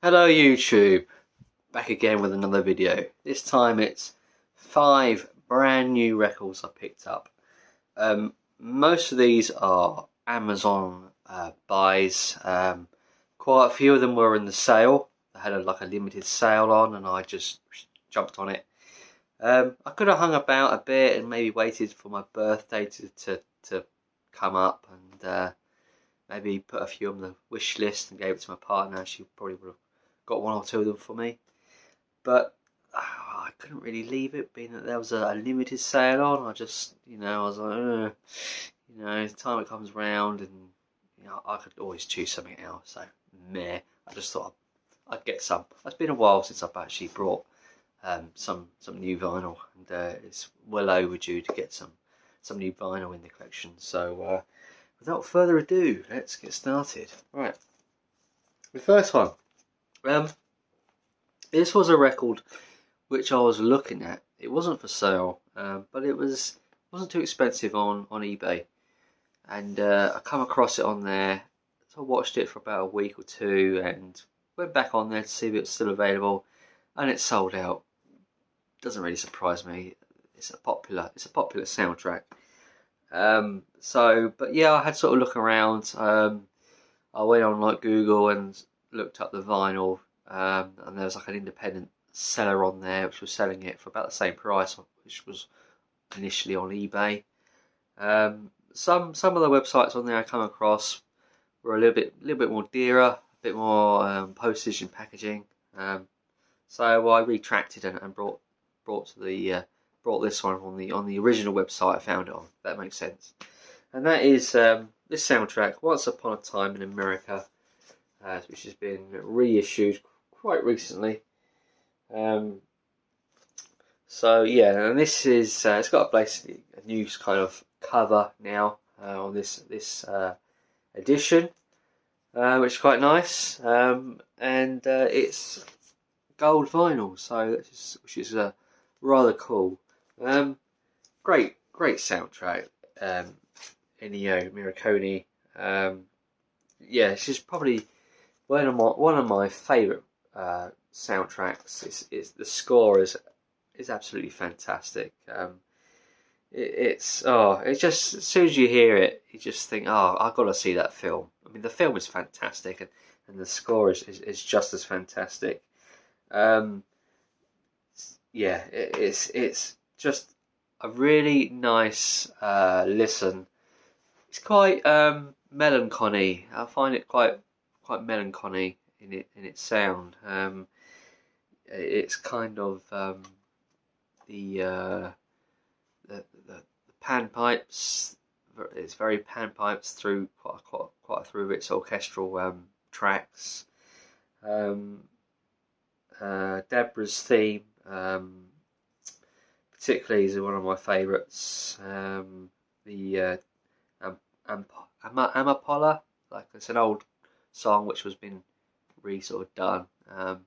Hello YouTube, back again with another video. This time it's 5 brand new records I picked up. Most of these are Amazon buys. Quite a few of them were in the sale. They had like a limited sale on and I just jumped on it. I could have hung about a bit and maybe waited for my birthday to come up and maybe put a few on the wish list and gave it to my partner. She probably would have got one or two of them for me, but I couldn't really leave it, being that there was a limited sale on. I just, I was like, the time it comes round, and I could always choose something else. So meh. I just thought I'd get some. It's been a while since I've actually brought some new vinyl, and it's well overdue to get some new vinyl in the collection. So without further ado, let's get started. Right, the first one. This was a record which I was looking at. It wasn't for sale, but it wasn't too expensive on eBay, and I come across it on there. So I watched it for about a week or two, and went back on there to see if it was still available, and it's sold out. Doesn't really surprise me. It's a popular soundtrack. But yeah, I had sort of look around. I went on like Google and looked up the vinyl, and there was like an independent seller on there which was selling it for about the same price, which was initially on eBay. Some of the websites on there I come across were a little bit more dearer, a bit more postage and packaging. So I retracted and brought this one on the original website I found it on. If that makes sense. And that is this soundtrack, Once Upon a Time in America, which has been reissued quite recently. So yeah, and this is it's got basically a new kind of cover now on this edition, which is quite nice. And it's gold vinyl, so which is rather cool. Great soundtrack. Ennio Morricone. Yeah, it's just probably one of my favourite soundtracks. It's the score is absolutely fantastic. It's just as soon as you hear it, you just think, oh, I've got to see that film. I mean, the film is fantastic, and the score is just as fantastic. Yeah, it's just a really nice listen. It's quite melancholy. I find it quite melancholy in its sound. It's kind of the panpipes. It's very panpipes through quite through its orchestral tracks. Deborah's theme, particularly, is one of my favourites. The Amapola, like it's an old song which was been sort of done on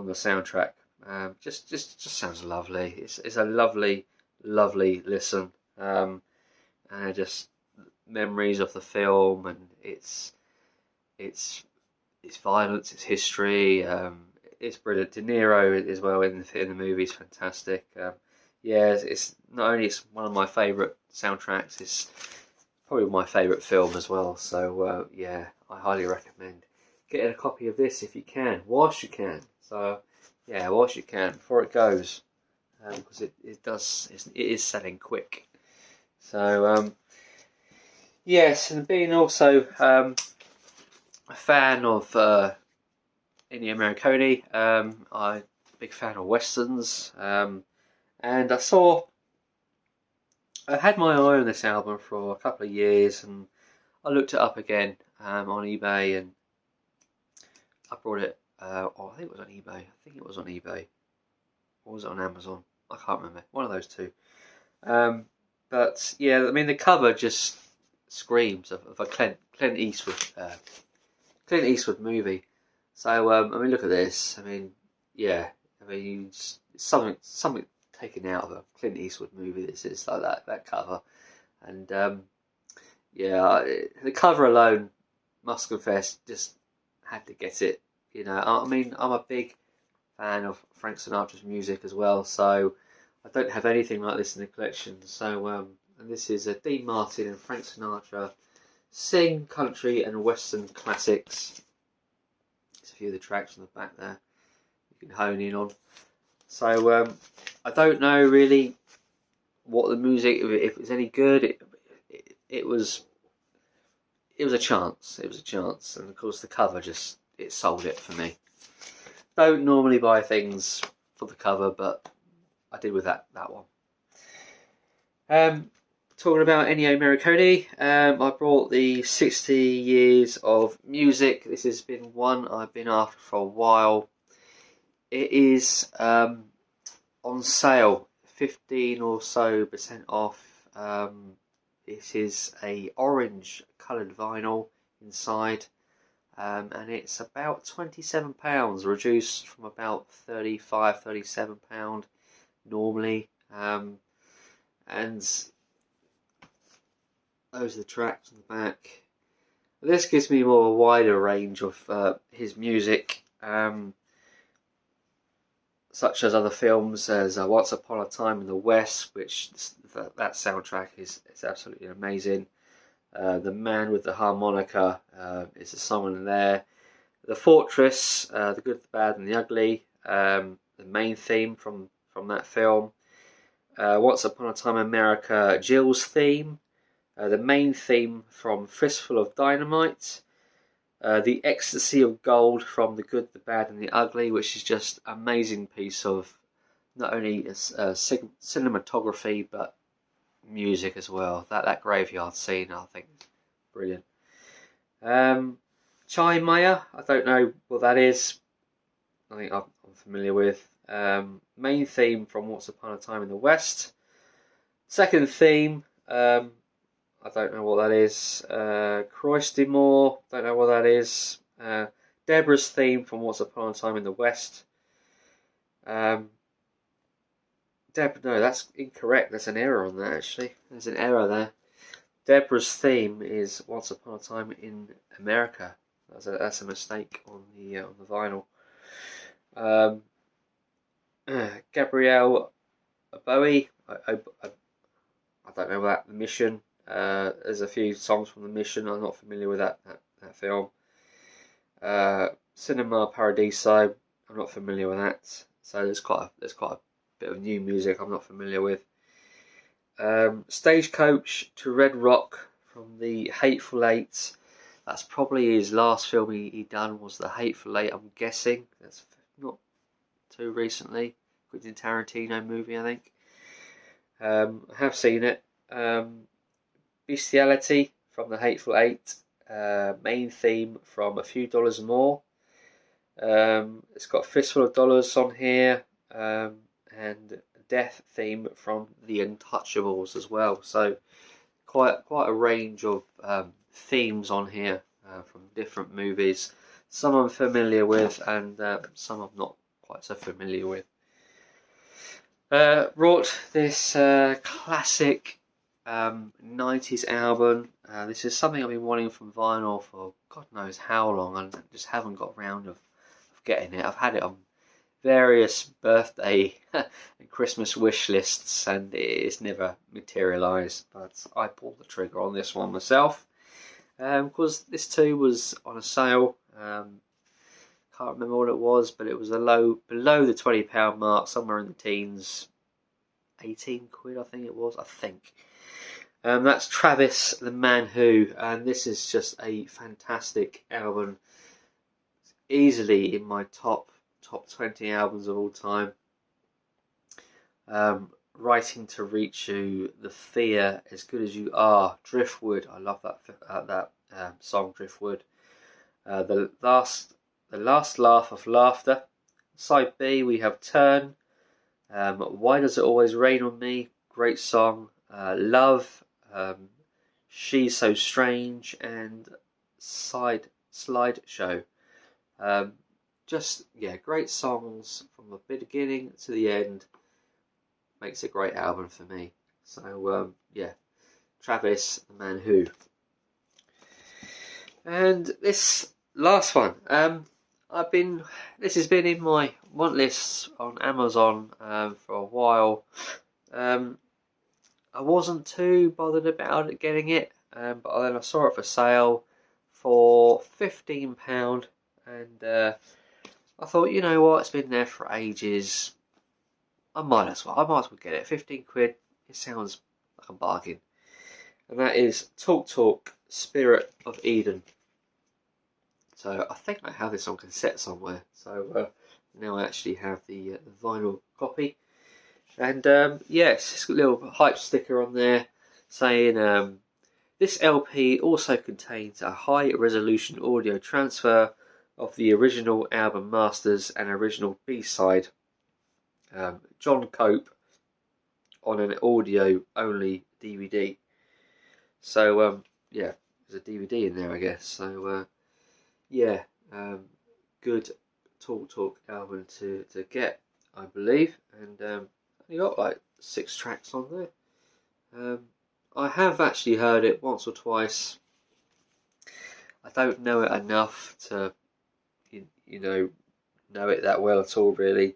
the soundtrack. Just sounds lovely. It's a lovely listen, and just memories of the film and its violence, its history. It's brilliant. De Niro as well in the movie is fantastic. Yeah, it's not only it's one of my favourite soundtracks, it's probably my favourite film as well. So yeah, I highly recommend getting a copy of this if you can, whilst you can. So yeah, whilst you can, before it goes, because it is selling quick. So yes, and being also a fan of Ennio Morricone, I'm a big fan of westerns, and I had my eye on this album for a couple of years, and I looked it up again on eBay, and I brought it. I think it was on eBay. Or was it on Amazon? I can't remember. One of those two. But yeah, I mean, the cover just screams of a Clint Eastwood movie. So I mean, look at this. I mean, yeah. I mean, it's something taken out of a Clint Eastwood movie. This is like that cover, and yeah, the cover alone, must confess, just had to get it You know, I mean, I'm a big fan of Frank Sinatra's music as well, so I don't have anything like this in the collection. So, and this is Dean Martin and Frank Sinatra sing country and western classics. There's a few of the tracks on the back there you can hone in on. So, I don't know really what the music, if it's any good. It was a chance. It was a chance, and of course the cover it sold it for me. Don't normally buy things for the cover, but I did with that one. Talking about Ennio Morricone, I brought the 60 Years of Music. This has been one I've been after for a while. It is on sale, 15% or so off. This is a orange coloured vinyl inside, and it's about £27, reduced from about £35, £37 normally. And those are the tracks on the back. This gives me more a wider range of his music, such as other films as Once Upon a Time in the West, which that soundtrack is absolutely amazing. The Man with the Harmonica is a song in there. The Fortress, The Good, the Bad and the Ugly, the main theme from that film. Once Upon a Time in America, Jill's theme. The main theme from Fistful of Dynamite. The Ecstasy of Gold from The Good, the Bad and the Ugly, which is just an amazing piece of not only cinematography but music as well. That graveyard scene, I think, is brilliant. Chai Maya, I don't know what that is. I think I'm familiar with. Main theme from Once Upon a Time in the West. Second theme, I don't know what that is. Croix de Moore, don't know what that is. Deborah's theme from Once Upon a Time in the West. No, that's incorrect. There's an error on that, actually. There's an error there. Deborah's theme is Once Upon a Time in America. That's a mistake on the vinyl. Gabrielle Bowie. I don't know about The Mission. There's a few songs from The Mission. I'm not familiar with that film. Cinema Paradiso. I'm not familiar with that. So there's quite a bit of new music I'm not familiar with. Stagecoach to Red Rock from The Hateful Eight. That's probably his last film he done, was The Hateful Eight, I'm guessing. That's not too recently. Quentin Tarantino movie, I think. I have seen it. Bestiality from The Hateful Eight. Main theme from A Few Dollars More. It's got Fistful of Dollars on here. And Death theme from The Untouchables as well. So quite a range of themes on here from different movies. Some I'm familiar with, and some I'm not quite so familiar with. Brought this classic 90s album. This is something I've been wanting from vinyl for God knows how long, and just haven't got round of getting it. I've had it on various birthday and Christmas wish lists, and it's never materialised, but I pulled the trigger on this one myself, because this too was on a sale. Can't remember what it was, but it was below the £20 mark, somewhere in the teens, 18 quid I think it was, that's Travis the Man Who, and this is just a fantastic album, easily in my top 20 albums of all time. Writing to Reach You, The Fear, As Good As You Are, Driftwood, I love that song, Driftwood. The Last Laugh of Laughter. Side B, we have Turn. Why Does It Always Rain on Me? Great song. Love. She's So Strange. And Slideshow. Great songs from the beginning to the end. Makes a great album for me. So, Travis, the Man Who. And this last one, this has been in my want lists on Amazon for a while. I wasn't too bothered about it, getting it, but then I saw it for sale for £15, and I thought, you know what, it's been there for ages. I might as well get it. 15 quid. It sounds like a bargain. And that is Talk Talk Spirit of Eden. So I think I have this on cassette somewhere. So now I actually have the vinyl copy. And yes, it's got a little hype sticker on there saying this LP also contains a high resolution audio transfer of the original album masters and original B-side. John Cope on an audio only DVD. So yeah, there's a DVD in there, I guess. So yeah, good Talk album to get, I believe, and you got like 6 tracks on there. I have actually heard it once or twice. I don't know it enough to, you know it that well at all, really.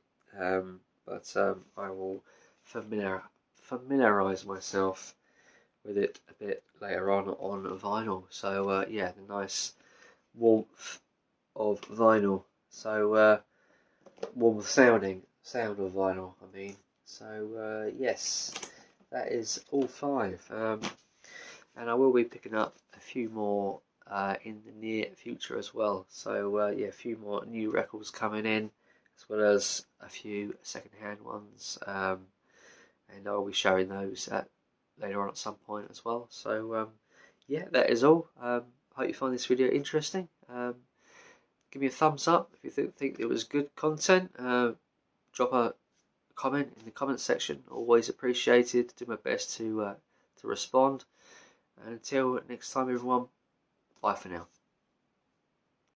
But I will familiarise myself with it a bit later on vinyl. So yeah, the nice warmth of vinyl. So warmth sound of vinyl, I mean. So yes, that is all 5, and I will be picking up a few more in the near future as well. So yeah, a few more new records coming in, as well as a few second-hand ones, and I'll be showing those later on at some point as well. So yeah, that is all. Hope you find this video interesting. Give me a thumbs up if you think it was good content. Drop a comment in the comment section. Always appreciated. Do my best to respond. And until next time, everyone, bye for now.